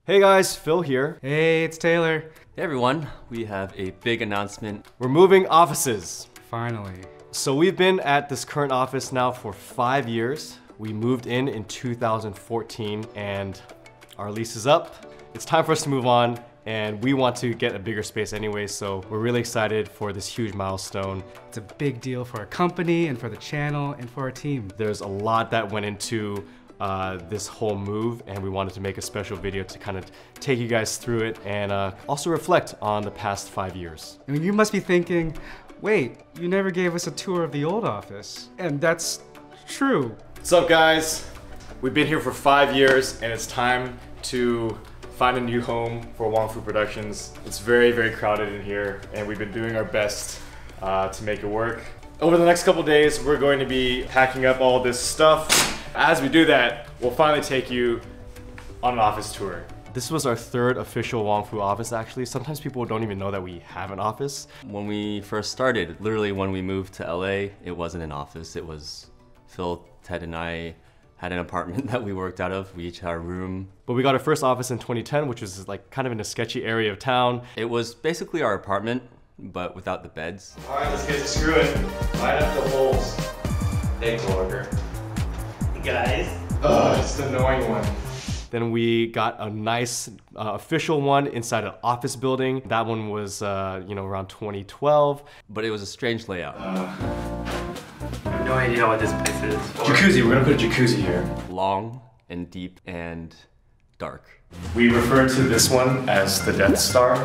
Hey guys, Phil here. Hey, it's Taylor. Hey everyone, we have a big announcement. We're moving offices. Finally. So we've been at this current office now for 5 years. We moved in 2014 and our lease is up. It's time for us to move on and we want to get a bigger space anyway, so we're really excited for this huge milestone. It's a big deal for our company and for the channel and for our team. There's a lot that went into this whole move, and we wanted to make a special video to kind of take you guys through it and also reflect on the past 5 years. I mean, you must be thinking, wait, you never gave us a tour of the old office. And that's true. What's up guys? We've been here for 5 years and it's time to find a new home for Wong Fu Productions. It's very, very crowded in here and we've been doing our best to make it work. Over the next couple days, we're going to be packing up all this stuff. As we do that, we'll finally take you on an office tour. This was our third official Wong Fu office actually. Sometimes people don't even know that we have an office. When we first started, literally when we moved to LA, it wasn't an office. It was Phil, Ted, and I had an apartment that we worked out of. We each had a room. But we got our first office in 2010, which was like kind of in a sketchy area of town. It was basically our apartment, but without the beds. All right, let's get to screwing. Line up the holes. Thanks, Walker. Guys. Ugh, it's the annoying one. Then we got a nice official one inside an office building. That one was, you know, around 2012. But it was a strange layout. I have no idea what this place is. Jacuzzi, we're gonna put a jacuzzi here. Long and deep and dark. We refer to this one as the Death Star.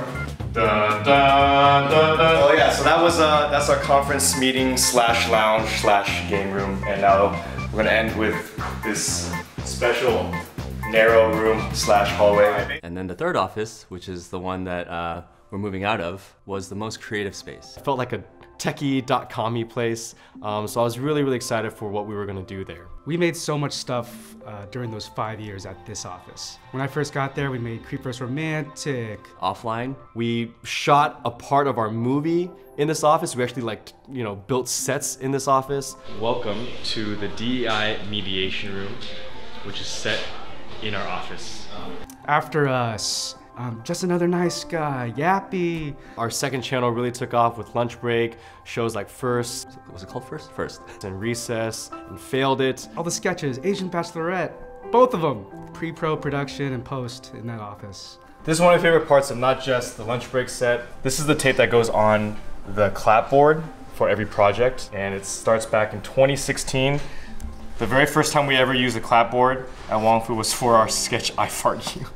Dun, dun, dun, dun. Oh yeah, so that's our conference meeting slash lounge slash game room. And now we're gonna end with this special narrow room slash hallway. And then the third office, which is the one that we're moving out of, was the most creative space. It felt like a techie.com-y place. So I was really, really excited for what we were gonna do there. We made so much stuff during those 5 years at this office. When I first got there, we made Creep vs. Romantic. Offline, We shot a part of our movie in this office. We actually built sets in this office. Welcome to the DEI mediation room, which is set in our office. After Us. Just Another Nice Guy, Yappy. Our second channel really took off with Lunch Break, shows like First. was it called First? First. And Recess, and Failed It. All the sketches, Asian Bachelorette, both of them. Pre-pro, production, and post in that office. This is one of my favorite parts of not just the Lunch Break set. This is the tape that goes on the clapboard for every project, and it starts back in 2016. The very first time we ever used a clapboard at Wong Fu was for our sketch I Fart You.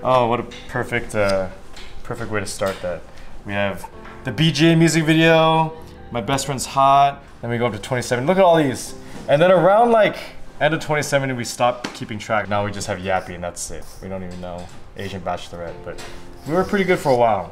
Oh, what a perfect way to start that. We have the BJ music video, My Best Friend's Hot, then we go up to 27. Look at all these. And then around like end of 2017, we stopped keeping track. Now we just have Yappy and that's it. We don't even know Asian Bachelorette, but we were pretty good for a while.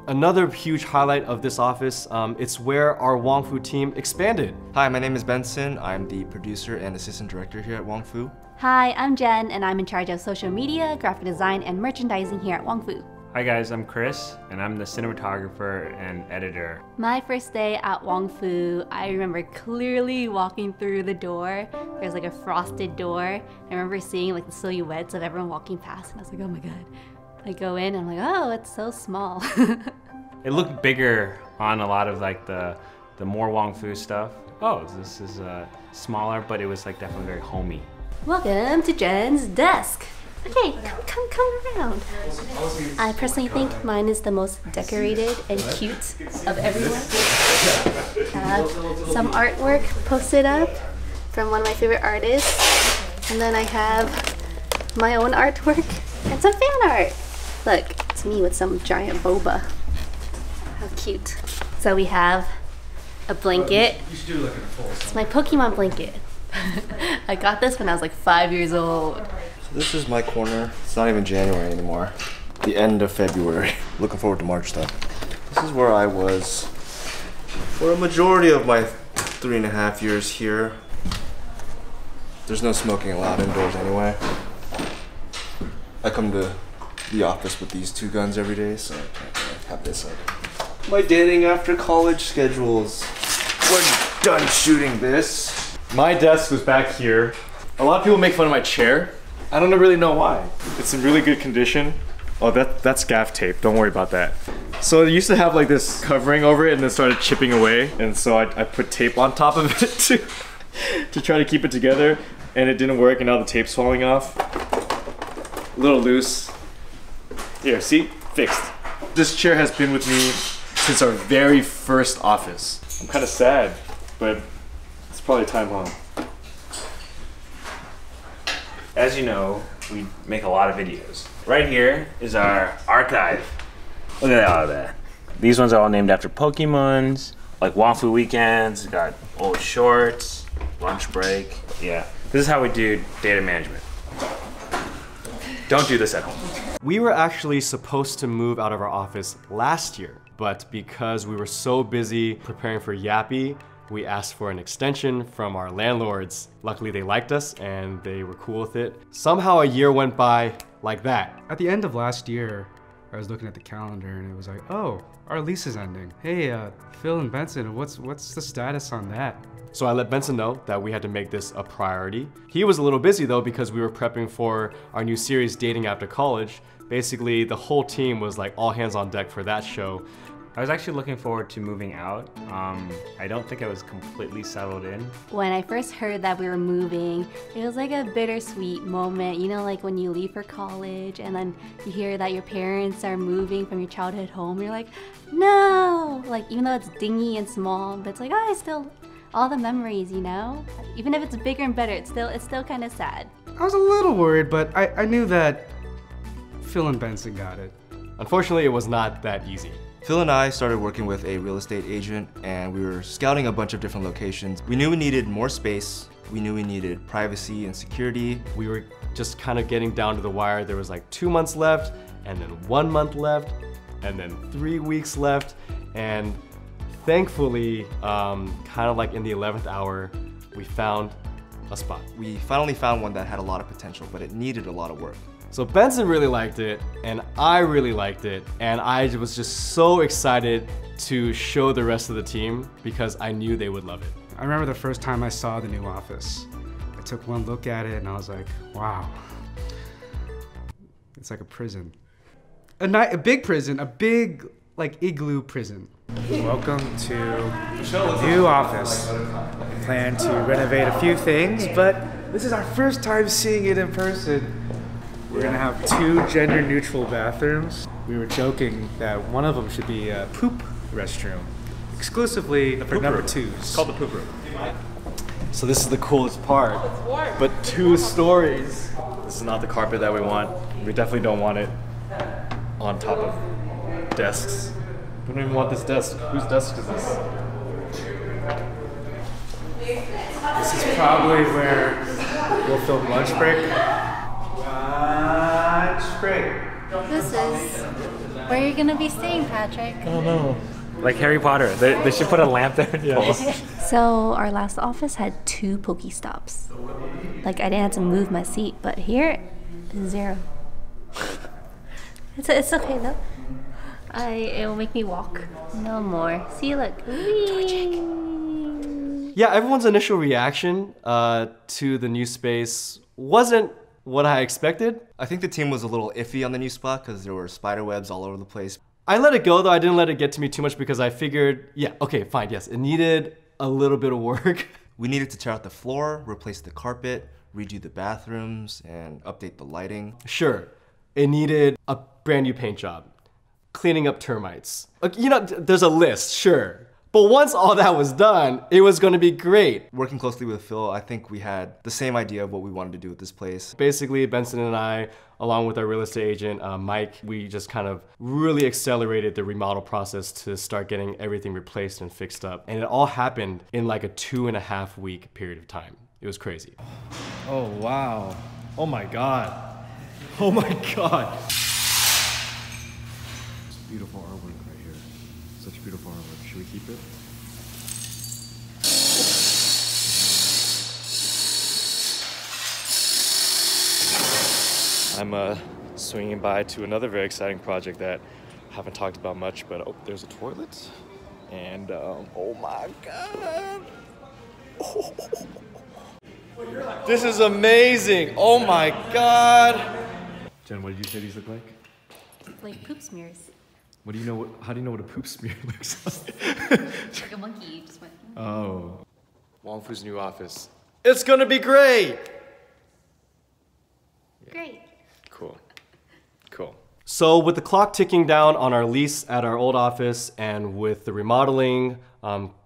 Another huge highlight of this office, it's where our Wong Fu team expanded. Hi, my name is Benson. I'm the producer and assistant director here at Wong Fu. Hi, I'm Jen, and I'm in charge of social media, graphic design, and merchandising here at Wong Fu. Hi guys, I'm Chris, and I'm the cinematographer and editor. My first day at Wong Fu, I remember clearly walking through the door. There's like a frosted door. I remember seeing like the silhouettes of everyone walking past, and I was like, oh my god. I go in, and I'm like, oh, it's so small. It looked bigger on a lot of like the more Wong Fu stuff. Oh, this is smaller, but it was like definitely very homey. Welcome to Jen's desk. Okay, come around. I personally think mine is the most decorated and cute of everyone. Some artwork posted up from one of my favorite artists. And then I have my own artwork and some fan art. Look, it's me with some giant boba. How cute. So we have a blanket. It's my Pokemon blanket. I got this when I was like 5 years old. So this is my corner. It's not even January anymore. The end of February. Looking forward to March though. This is where I was for a majority of my 3.5 years here. There's no smoking allowed indoors anyway. I come to the office with these two guns every day, so I can't have this up. My dating after college schedules. We're done shooting this. My desk was back here. A lot of people make fun of my chair. I don't really know why. It's in really good condition. Oh, that's gaff tape. Don't worry about that. So it used to have like this covering over it and then started chipping away. And so I put tape on top of it to try to keep it together. And it didn't work and now the tape's falling off. A little loose. Here, see? Fixed. This chair has been with me since our very first office. I'm kind of sad, but it's probably time home. As you know, we make a lot of videos. Right here is our archive. Look at all of that. These ones are all named after Pokemons, like Wong Fu Weekends, got old shorts, lunch break. Yeah, this is how we do data management. Don't do this at home. We were actually supposed to move out of our office last year, but because we were so busy preparing for Yappy, we asked for an extension from our landlords. Luckily they liked us and they were cool with it. Somehow a year went by like that. At the end of last year, I was looking at the calendar and it was like, oh, our lease is ending. Hey, Phil and Benson, what's the status on that? So I let Benson know that we had to make this a priority. He was a little busy though because we were prepping for our new series, Dating After College. Basically, the whole team was like all hands on deck for that show. I was actually looking forward to moving out. I don't think I was completely settled in. When I first heard that we were moving, it was like a bittersweet moment. You know, like when you leave for college and then you hear that your parents are moving from your childhood home, you're like, no! Like, even though it's dingy and small, but it's like, oh, I still, all the memories, you know? Even if it's bigger and better, it's still kind of sad. I was a little worried, but I knew that Phil and Benson got it. Unfortunately, it was not that easy. Phil and I started working with a real estate agent and we were scouting a bunch of different locations. We knew we needed more space. We knew we needed privacy and security. We were just kind of getting down to the wire. There was like 2 months left, and then 1 month left, and then 3 weeks left. And thankfully, kind of like in the 11th hour, we found a spot. We finally found one that had a lot of potential, but it needed a lot of work. So Benson really liked it, and I really liked it, and I was just so excited to show the rest of the team because I knew they would love it. I remember the first time I saw the new office. I took one look at it and I was like, wow. It's like a prison. A big prison, a big like igloo prison. Welcome to the new office. We plan to renovate a few things, but this is our first time seeing it in person. We're gonna have 2 gender-neutral bathrooms. We were joking that one of them should be a poop restroom, exclusively for number 2s. It's called the poop room. So this is the coolest part, but 2 stories. This is not the carpet that we want. We definitely don't want it on top of desks. We don't even want this desk. Whose desk is this? This is probably where we'll film lunch break. Lunch break. This is where you're gonna be staying, Patrick. I don't know. Like Harry Potter, they should put a lamp there. Yeah. So our last office had 2 Pokestops. Like I didn't have to move my seat, but here, 0. It's okay though. It will make me walk. No more. See, look. Yeah, everyone's initial reaction to the new space wasn't what I expected. I think the team was a little iffy on the new spot because there were spider webs all over the place. I let it go though, I didn't let it get to me too much because I figured, yeah, okay, fine, yes, it needed a little bit of work. We needed to tear out the floor, replace the carpet, redo the bathrooms, and update the lighting. Sure, it needed a brand new paint job, cleaning up termites. You know, there's a list, sure. But once all that was done, it was gonna be great. Working closely with Phil, I think we had the same idea of what we wanted to do with this place. Basically, Benson and I, along with our real estate agent, Mike, we just kind of really accelerated the remodel process to start getting everything replaced and fixed up. And it all happened in like a 2.5 week period of time. It was crazy. Oh, wow. Oh my God. Oh my God. Beautiful artwork right here. Such beautiful artwork. Should we keep it? I'm swinging by to another very exciting project that I haven't talked about much, but oh, there's a toilet. And oh my God. Oh. This is amazing. Oh my God. Jen, what did you say these look like? Like poop smears. What do you know? How do you know what a poop smear looks like? Like a monkey just went. Oh. Wong Fu's new office. It's gonna be great! Great. Cool. Cool. So with the clock ticking down on our lease at our old office and with the remodeling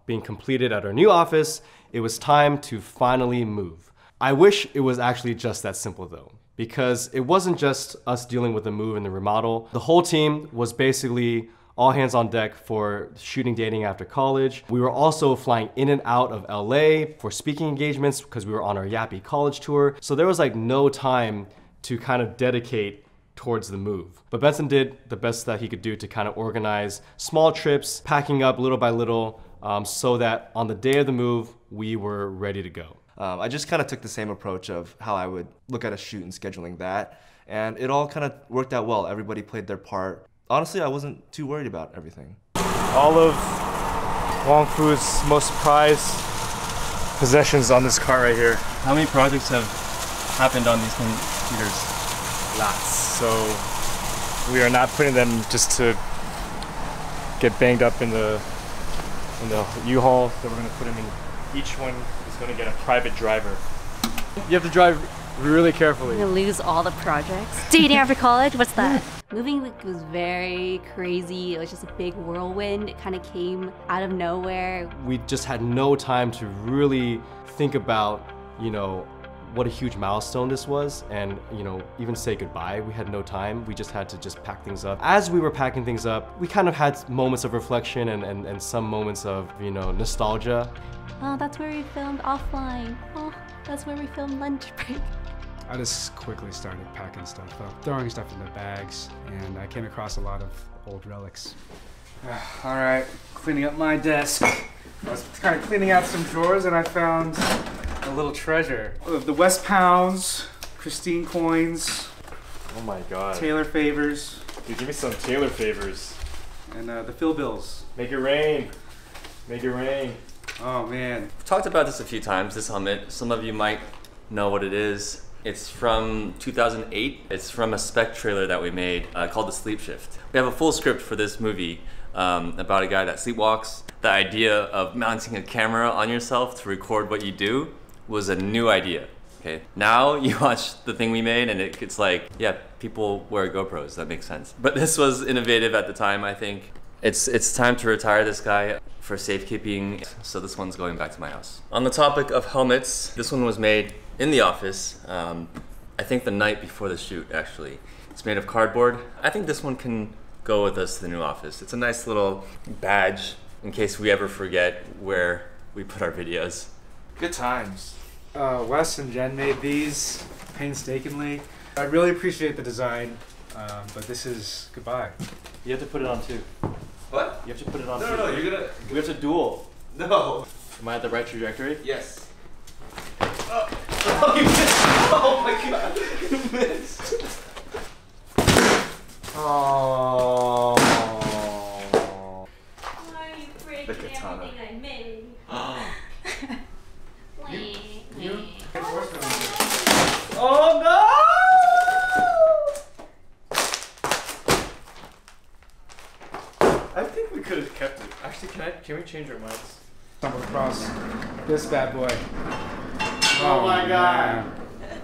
being completed at our new office, it was time to finally move. I wish it was actually just that simple though, because it wasn't just us dealing with the move and the remodel. The whole team was basically all hands on deck for shooting Dating After College. We were also flying in and out of LA for speaking engagements because we were on our Yappy college tour. So there was like no time to kind of dedicate towards the move. But Benson did the best that he could do to kind of organize small trips, packing up little by little, so that on the day of the move, we were ready to go. I just kind of took the same approach of how I would look at a shoot and scheduling that. And it all kind of worked out well. Everybody played their part. Honestly, I wasn't too worried about everything. All of Wong Fu's most prized possessions on this car right here. How many projects have happened on these computers? Lots. So we are not putting them just to get banged up in the U-Haul. So we're going to put them in. Each one is going to get a private driver. You have to drive really carefully. I'm gonna lose all the projects. Dating After College? What's that? Moving was very crazy. It was just a big whirlwind. It kind of came out of nowhere. We just had no time to really think about, you know, what a huge milestone this was and, you know, even say goodbye. We had no time. We just had to just pack things up. As we were packing things up, we kind of had moments of reflection and some moments of, you know, nostalgia. Oh, that's where we filmed Offline. Oh, that's where we filmed Lunch Break. I just quickly started packing stuff up, throwing stuff into bags, and I came across a lot of old relics. All right, cleaning up my desk. I was kind of cleaning out some drawers, and I found a little treasure. The West Pounds, Christine coins, Oh my god. Taylor favors, Dude, give me some Taylor favors. and the Phil bills. Make it rain. Make it rain. Oh man. We've talked about this a few times, this helmet. Some of you might know what it is. It's from 2008. It's from a spec trailer that we made called The Sleep Shift. We have a full script for this movie about a guy that sleepwalks. The idea of mounting a camera on yourself to record what you do was a new idea. Okay. Now you watch the thing we made and it's like, yeah, people wear GoPros, that makes sense. But this was innovative at the time, I think. It's time to retire this guy for safekeeping, so this one's going back to my house. On the topic of helmets, this one was made in the office, I think the night before the shoot, actually. It's made of cardboard. I think this one can go with us to the new office. It's a nice little badge in case we ever forget where we put our videos. Good times. Wes and Jen made these painstakingly. I really appreciate the design, but this is goodbye. You have to put it on too. What? You have to put it on too. No, you're gonna... We have to duel. No. Am I at the right trajectory? Yes. Oh, you missed! Oh my god, you missed! Oh. Why are you breaking The katana. everything I made? Oh no! I think we could have kept it. Actually, can we change our minds? Stumbled across this bad boy. Oh my god. man.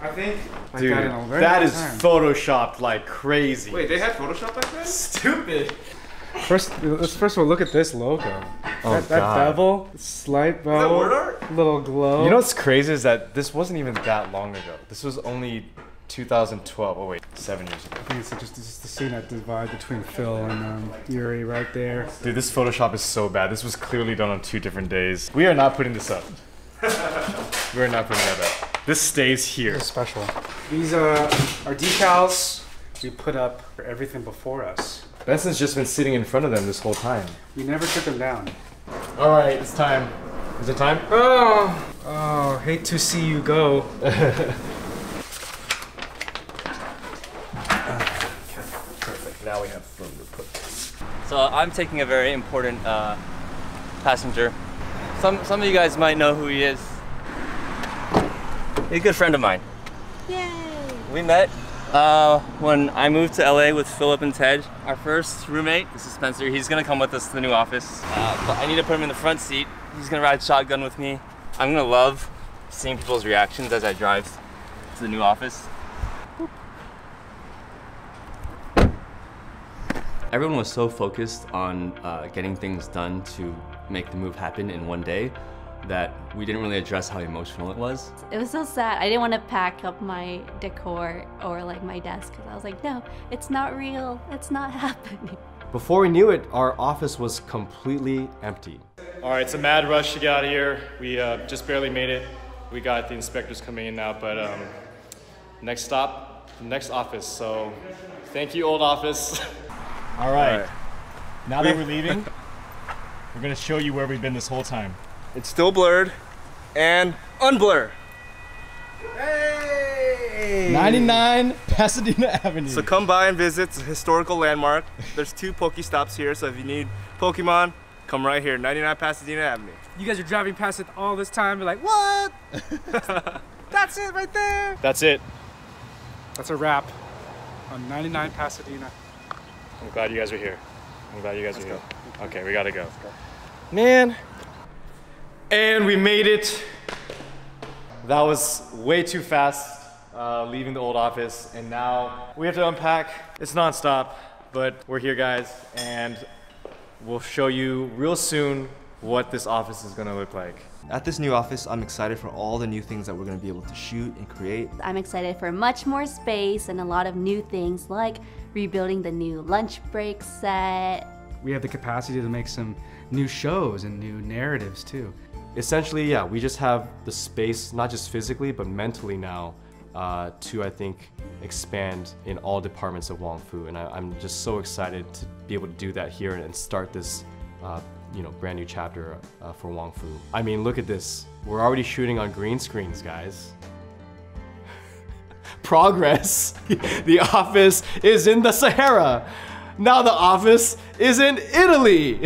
I think I Dude, got in a very that good is time. photoshopped like crazy. Wait, they had Photoshop back then? Stupid. Let's first of all look at this logo. Oh, that God. bevel, slight that bevel, word art? little glow. You know what's crazy is that this wasn't even that long ago. This was only 2012. Oh wait, 7 years ago. I think it's just the scene that divide between Phil and Yuri right there. Dude, this Photoshop is so bad. This was clearly done on 2 different days. We are not putting this up. We are not putting that up. This stays here. It's special. These are decals we put up for everything before us. Benson's just been sitting in front of them this whole time. We never took them down. All right, it's time. Is it time? Oh, hate to see you go. Perfect. Now we have room to put this. So I'm taking a very important passenger. Some of you guys might know who he is. He's a good friend of mine. Yay! We met when I moved to LA with Philip and Ted. Our first roommate, this is Spencer. He's gonna come with us to the new office. But I need to put him in the front seat. He's gonna ride shotgun with me. I'm gonna love seeing people's reactions as I drive to the new office. Everyone was so focused on getting things done to make the move happen in one day that we didn't really address how emotional it was. It was so sad. I didn't want to pack up my decor or like my desk because I was like, no, it's not real. It's not happening. Before we knew it, our office was completely empty. All right, it's a mad rush to get out of here. We just barely made it. We got the inspectors coming in now, but next stop, the next office. So thank you, old office. All right, now that we're leaving, we're gonna show you where we've been this whole time. It's still blurred and unblur. Hey! 99 Pasadena Avenue. So come by and visit. It's a historical landmark. There's 2 Pokestops here, so if you need Pokemon, come right here, 99 Pasadena Avenue. You guys are driving past it all this time. You're like, what? That's it right there. That's it. That's a wrap on 99 Pasadena. I'm glad you guys are here. I'm glad you guys are here. Okay, we gotta go. Man. And we made it. That was way too fast, leaving the old office. And now we have to unpack. It's nonstop, but we're here, guys. And we'll show you real soon what this office is gonna look like. At this new office, I'm excited for all the new things that we're gonna be able to shoot and create. I'm excited for much more space and a lot of new things like rebuilding the new lunch break set. We have the capacity to make some new shows and new narratives too. Essentially, yeah, we just have the space, not just physically, but mentally now, to, I think, expand in all departments of Wong Fu. And I'm just so excited to be able to do that here and start this brand new chapter for Wong Fu. I mean, look at this. We're already shooting on green screens, guys. Progress. The office is in the Sahara. Now the office is in Italy.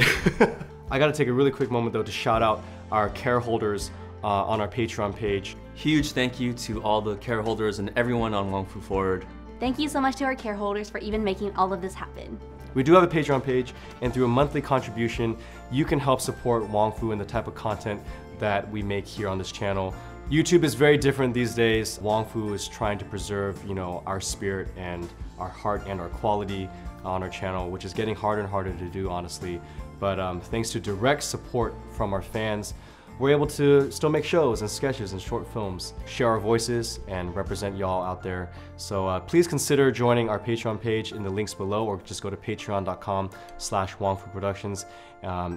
I gotta take a really quick moment though to shout out our care holders on our Patreon page. Huge thank you to all the care holders and everyone on Wong Fu Forward. Thank you so much to our care holders for even making all of this happen. We do have a Patreon page, and through a monthly contribution, you can help support Wong Fu and the type of content that we make here on this channel. YouTube is very different these days. Wong Fu is trying to preserve, our spirit and our heart and our quality on our channel, which is getting harder and harder to do, honestly. But thanks to direct support from our fans, we're able to still make shows and sketches and short films, share our voices, and represent y'all out there. So please consider joining our Patreon page in the links below, or just go to patreon.com/WongFuProductions.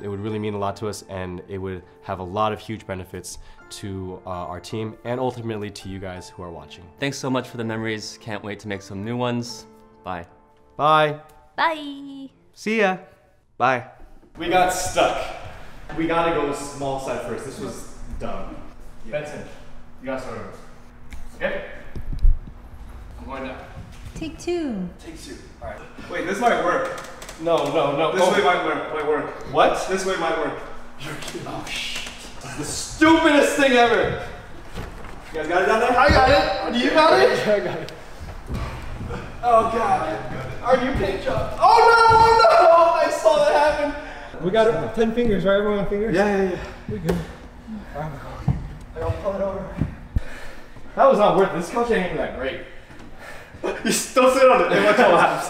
It would really mean a lot to us, and it would have a lot of huge benefits to our team and ultimately to you guys who are watching. Thanks so much for the memories. Can't wait to make some new ones. Bye. Bye. Bye. See ya. Bye. We got stuck. We gotta go small side first. This was dumb. Benson, you gotta start over. Okay? I'm going down. Take 2. Take 2. Alright. Wait, this might work. No. This way might work. What? This way might work. Oh shit. This is the stupidest thing ever. You guys got it down there? I got it. Do you got it? I got it. Oh god. Our new paint job. Oh no! I saw that happen. We got 10 fingers, right? Everyone have fingers? Yeah. We good. I gotta pull it over. That was not worth it. This couch ain't even that great. You still sit on it. It might collapse.